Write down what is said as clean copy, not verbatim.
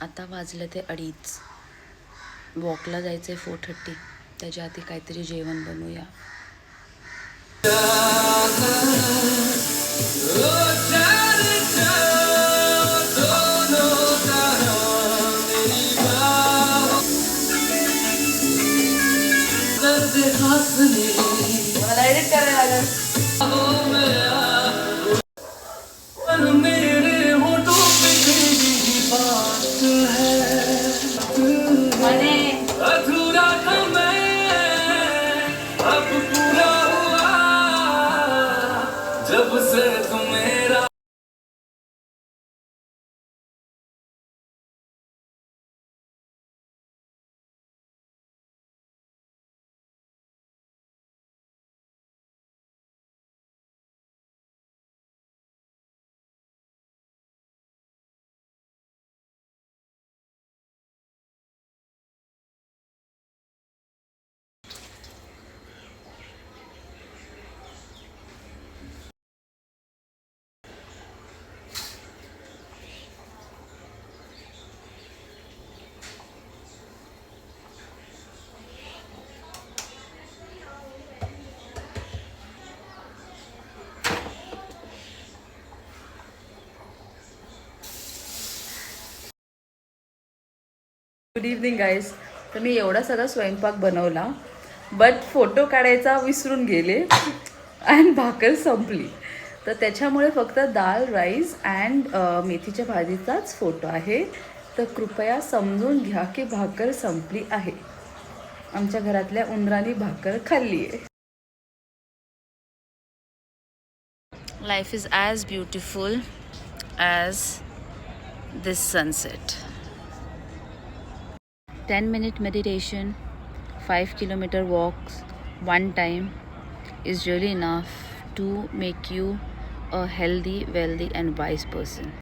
आता वाजलं ते 2:30. वॉकला जायचं आहे 4:30. त्याच्या आधी काहीतरी जेवण बनवूया. मला एडिट करायला लागेल. मेरे होठों पे तेरी बात है. अधूरा था मैं, अब पूरा हुआ जब से तुम मेरा. Good evening guys. तर मी एवढा सगळा स्वयंपाक बनवला, बट फोटो काढायचा विसरून गेले अँड भाकर संपली. तर त्याच्यामुळे फक्त दाल राईस अँड मेथीच्या भाजीचाच फोटो आहे. तर कृपया समजून घ्या की भाकर संपली आहे. आमच्या घरातल्या उंदरांनी भाकर खाल्ली आहे. Life is as beautiful as this sunset. 10-minute meditation, 5-kilometer walks one time is really enough to make you a healthy, wealthy and wise person.